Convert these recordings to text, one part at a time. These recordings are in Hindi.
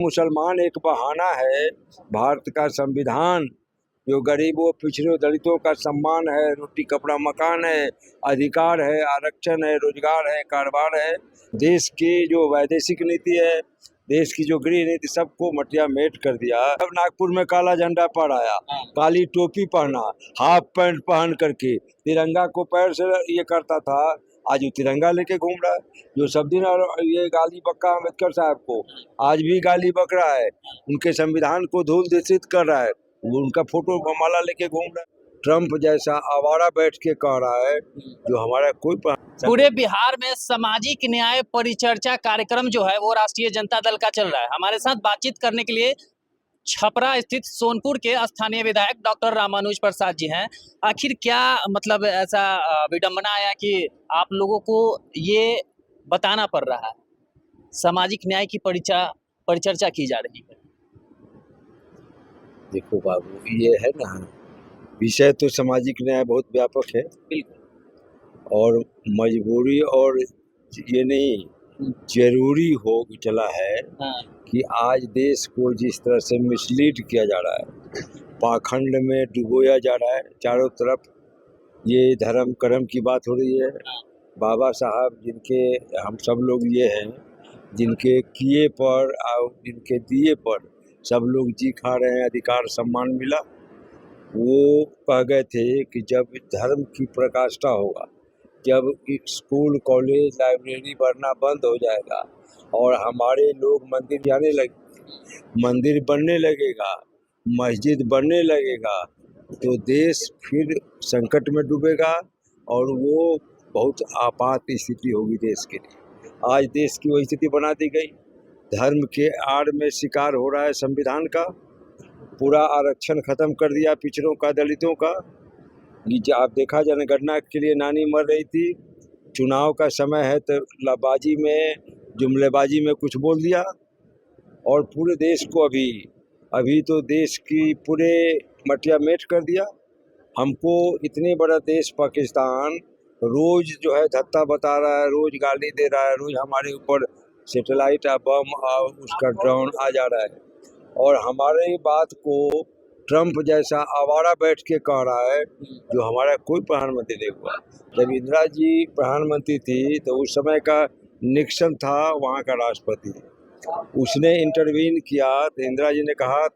मुसलमान एक बहाना है। भारत का संविधान जो गरीबों पिछड़ों दलितों का सम्मान है, रोटी कपड़ा मकान है, अधिकार है, आरक्षण है, रोजगार है, कारोबार है। देश की जो वैदेशिक नीति है, देश की जो गृह नीति, सबको मटिया मेट कर दिया। अब नागपुर में काला झंडा फहराया, काली टोपी पहना, हाफ पैंट पहन करके तिरंगा को पैर से ये करता था, आज वो तिरंगा लेके घूम रहा है। जो सब दिन और ये गाली बक्का अम्बेडकर साहब को आज भी गाली बक रहा है, उनके संविधान को धूल दूषित कर रहा है, वो उनका फोटो माला लेके घूम रहा है। ट्रम्प जैसा आवारा बैठ के कह रहा है जो हमारा कोई पूरे बिहार में सामाजिक न्याय परिचर्चा कार्यक्रम जो है वो राष्ट्रीय जनता दल का चल रहा है। हमारे साथ बातचीत करने के लिए छपरा स्थित सोनपुर के स्थानीय विधायक डॉक्टर रामानुज प्रसाद जी हैं। आखिर क्या मतलब ऐसा विडंबना आया कि आप लोगों को ये बताना पड़ रहा है, सामाजिक न्याय की परिचर्चा की जा रही है? देखो बाबू, ये है ना, विषय तो सामाजिक न्याय बहुत व्यापक है। बिल्कुल। और मजबूरी और ये नहीं, जरूरी हो चला है कि आज देश को जिस तरह से मिसलीड किया जा रहा है, पाखंड में डुबोया जा रहा है, चारों तरफ ये धर्म कर्म की बात हो रही है। बाबा साहब जिनके हम सब लोग ये हैं, जिनके किए पर और जिनके दिए पर सब लोग जी खा रहे हैं, अधिकार सम्मान मिला। वो कह गए थे कि जब धर्म की प्रकाष्ठा होगा, जब स्कूल कॉलेज लाइब्रेरी बढ़ना बंद हो जाएगा और हमारे लोग मंदिर जाने लगे, मंदिर बनने लगेगा, मस्जिद बनने लगेगा, तो देश फिर संकट में डूबेगा और वो बहुत आपात स्थिति होगी देश के लिए। आज देश की वही स्थिति बना दी गई। धर्म के आड़ में शिकार हो रहा है संविधान का। पूरा आरक्षण खत्म कर दिया पिछड़ों का, दलितों का। नीचे आप देखा, जनगणना के लिए नानी मर रही थी, चुनाव का समय है तो लबाजी में जुमलेबाजी में कुछ बोल दिया और पूरे देश को अभी तो देश की पूरे मटिया मेट कर दिया। हमको इतने बड़ा देश पाकिस्तान रोज जो है धत्ता बता रहा है, रोज गाली दे रहा है, रोज हमारे ऊपर सैटेलाइट बम और उसका ड्रोन आ जा रहा है और हमारे बात को ट्रम्प जैसा आवारा बैठ के कह रहा है जो हमारा कोई प्रधानमंत्री नहीं हुआ। जब इंदिरा जी प्रधानमंत्री थी तो उस समय का निक्सन था वहाँ का राष्ट्रपति, उसने इंटरवीन किया तो इंदिरा जी ने कहा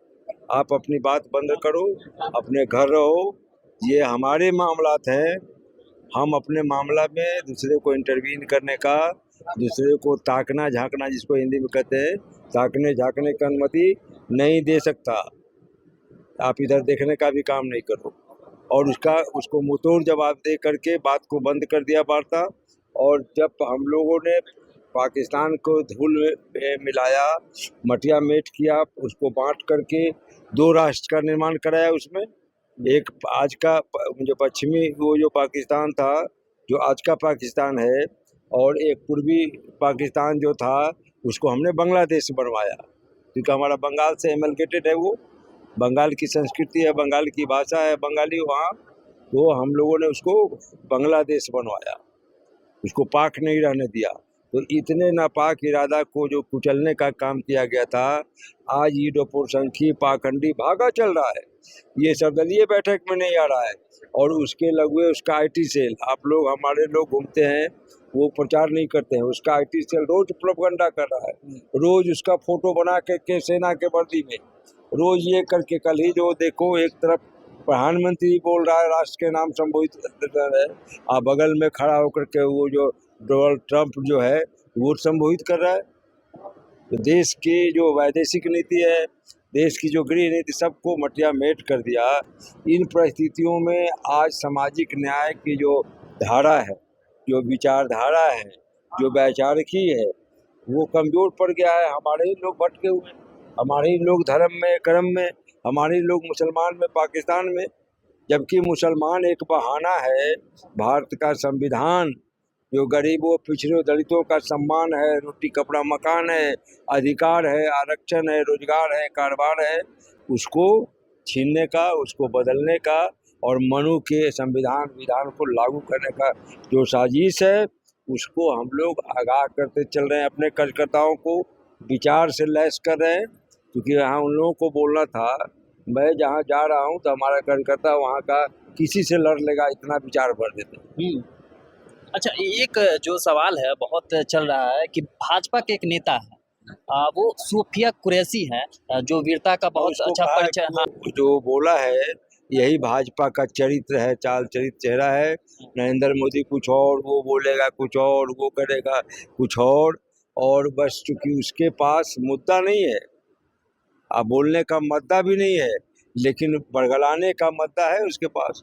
आप अपनी बात बंद करो, अपने घर रहो, ये हमारे मामलात हैं, हम अपने मामला में दूसरे को इंटरवीन करने का, दूसरे को ताकना झांकना जिसको हिंदी में कहते हैं, ताकने झांकने की अनुमति नहीं दे सकता। आप इधर देखने का भी काम नहीं करो। और उसको मुंहतोड़ जवाब दे करके बात को बंद कर दिया वार्ता। और जब हम लोगों ने पाकिस्तान को धूल में मिलाया, मटिया मेट किया, उसको बांट करके दो राष्ट्र का निर्माण कराया। उसमें एक आज का जो पश्चिमी वो जो पाकिस्तान था, जो आज का पाकिस्तान है, और एक पूर्वी पाकिस्तान जो था उसको हमने बांग्लादेश बनवाया, क्योंकि हमारा बंगाल से एमलगेटेड है, वो बंगाल की संस्कृति है, बंगाल की भाषा है, बंगाली वहाँ, तो हम लोगों ने उसको बांग्लादेश बनवाया, उसको पाक नहीं रहने दिया। तो इतने नापाक इरादा को जो कुचलने का काम किया गया था, आज ईडोपोरसंखी पाखंडी भागा चल रहा है। ये सर्वदलीय बैठक में नहीं आ रहा है और उसके लगे उसका आईटी सेल, आप लोग हमारे लोग घूमते हैं, वो प्रचार नहीं करते हैं, उसका आईटी सेल रोज प्रोपगंडा कर रहा है, रोज उसका फोटो बना के सेना के वर्दी में, रोज ये करके। कल ही जो देखो, एक तरफ प्रधानमंत्री बोल रहा है, राष्ट्र के नाम संबोधित है, और बगल में खड़ा होकर के वो जो डोनाल्ड ट्रम्प जो है वो संबोधित कर रहा है। तो देश की जो वैदेशिक नीति है, देश की जो गृह नीति, सबको मटिया मेट कर दिया। इन परिस्थितियों में आज सामाजिक न्याय की जो धारा है, जो विचारधारा है, जो वैचारिकी है, वो कमजोर पड़ गया है। हमारे ही लोग भटके हुए हैं, हमारे ही लोग धर्म में कर्म में, हमारे ही लोग मुसलमान में पाकिस्तान में, जबकि मुसलमान एक बहाना है। भारत का संविधान जो गरीबों पिछड़ों दलितों का सम्मान है, रोटी कपड़ा मकान है, अधिकार है, आरक्षण है, रोजगार है, कारोबार है, उसको छीनने का, उसको बदलने का और मनु के संविधान विधान को लागू करने का जो साजिश है, उसको हम लोग आगाह करते चल रहे हैं अपने कार्यकर्ताओं को। विचार से लैस कर रहे हैं, क्योंकि यहाँ उन लोगों को बोलना था मैं जहाँ जा रहा हूँ तो हमारा कार्यकर्ता वहाँ का किसी से लड़ लेगा, इतना विचार भर देते हैं। अच्छा, एक जो सवाल है बहुत चल रहा है कि भाजपा के एक नेता है, वो सूफिया कुरैशी है, जो वीरता का बहुत उसको अच्छा कहा है परिचय। कि वो जो बोला है यही भाजपा का चरित्र है, चाल चरित्र चेहरा है। नरेंद्र मोदी कुछ और, वो बोलेगा कुछ और, वो करेगा कुछ और बस चूंकि उसके पास मुद्दा नहीं है, अब बोलने का मुद्दा भी नहीं है, लेकिन बरगलाने का मुद्दा है उसके पास।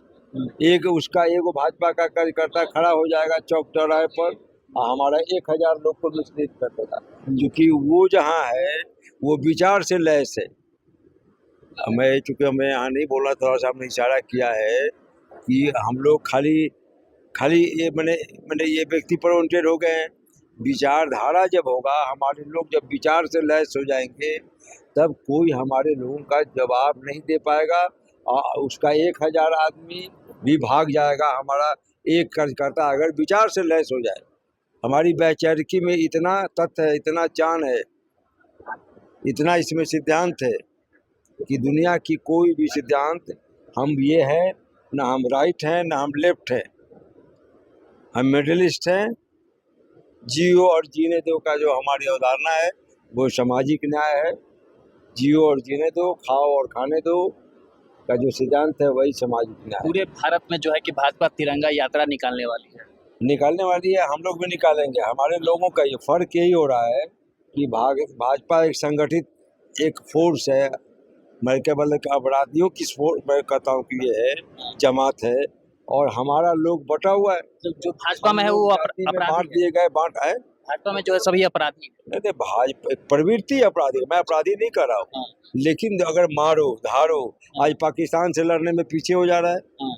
एक उसका एगो भाजपा का कार्यकर्ता खड़ा हो जाएगा चौक चौराहे पर, हमारा 1000 लोग को मिसलीड कर देगा, क्योंकि वो जहाँ है वो विचार से लैस है। चूंकि मैं यहाँ नहीं बोला, थोड़ा सा हमने इशारा किया है कि हम लोग खाली ये मैंने ये व्यक्ति पर ओरिएंटेड हो गए हैं। विचारधारा जब होगा, हमारे लोग जब विचार से लैस हो जाएंगे, तब कोई हमारे लोगों का जवाब नहीं दे पाएगा। उसका 1000 आदमी भी भाग जाएगा, हमारा एक कार्यकर्ता अगर विचार से लैस हो जाए। हमारी वैचारिकी में इतना तथ्य है, इतना चान है, इतना इसमें सिद्धांत है कि दुनिया की कोई भी सिद्धांत हम ये है ना, हम राइट हैं ना हम लेफ्ट हैं, हम मिडलिस्ट हैं। जियो और जीने दो का जो हमारी अवधारणा है वो सामाजिक न्याय है। जियो और जीने दो, खाओ और खाने दो का जो सिद्धांत है वही सामाजिक न्याय। पूरे भारत में जो है कि भाजपा तिरंगा यात्रा निकालने वाली है, हम लोग भी निकालेंगे। हमारे लोगों का ये फर्क यही हो रहा है कि भाजपा एक संगठित एक फोर्स है, मैं केवल अपराधियों की मैं कहता हूँ कि ये है जमात है, और हमारा लोग बटा हुआ है। जो भाजपा में है वो बांट दिए गए, बांट है। भाजपा में जो है सभी अपराधी नहीं, भाजपा प्रवृत्ति अपराधी, मैं अपराधी नहीं कर रहा हूँ, लेकिन अगर मारो धारो, आज पाकिस्तान से लड़ने में पीछे हो जा रहा है,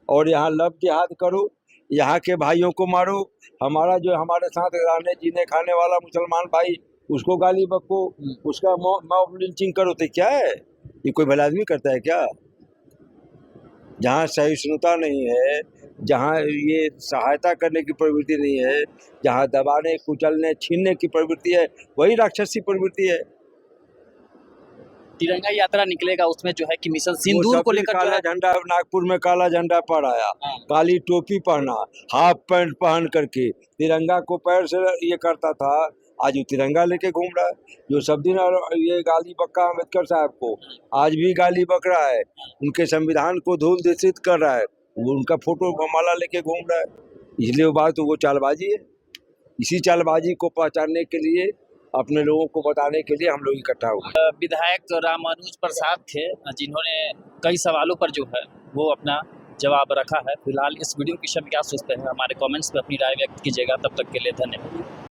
और यहाँ लव जिहाद करो, यहाँ के भाइयों को मारो। हमारा जो हमारे साथ रहने जीने खाने वाला मुसलमान भाई, उसको गाली बको, उसका मॉब लिंचिंग करो, तो क्या है ये? कोई भला आदमी करता है क्या? जहाँ सहिष्णुता नहीं है, जहाँ ये सहायता करने की प्रवृत्ति नहीं है, जहाँ दबाने कुचलने छीनने की प्रवृत्ति है, वही राक्षसी प्रवृत्ति है। तिरंगा यात्रा निकलेगा, उसमें जो है कि मिशन सिंदूर को लेकर काला झंडा, नागपुर में काला झंडा फहराया, काली टोपी पहना, हाफ पैंट पहन करके तिरंगा को पैर से ये करता था, आज वो तिरंगा लेके घूम रहा है। जो सब दिन ये गाली बक्का अम्बेडकर साहब को, आज भी गाली बक रहा है, उनके संविधान को धूल दूषित कर रहा है, वो उनका फोटो माला लेके घूम रहा है। इसलिए वो बात तो वो चालबाजी है। इसी चालबाजी को पहचानने के लिए, अपने लोगों को बताने के लिए हम लोग इकट्ठा हुए। विधायक रामानुज प्रसाद थे, जिन्होंने कई सवालों पर जो है वो अपना जवाब रखा है। फिलहाल इस वीडियो के विषय में क्या सोचते हैं, हमारे कमेंट्स में अपनी राय व्यक्त कीजिएगा। तब तक के लिए धन्यवाद।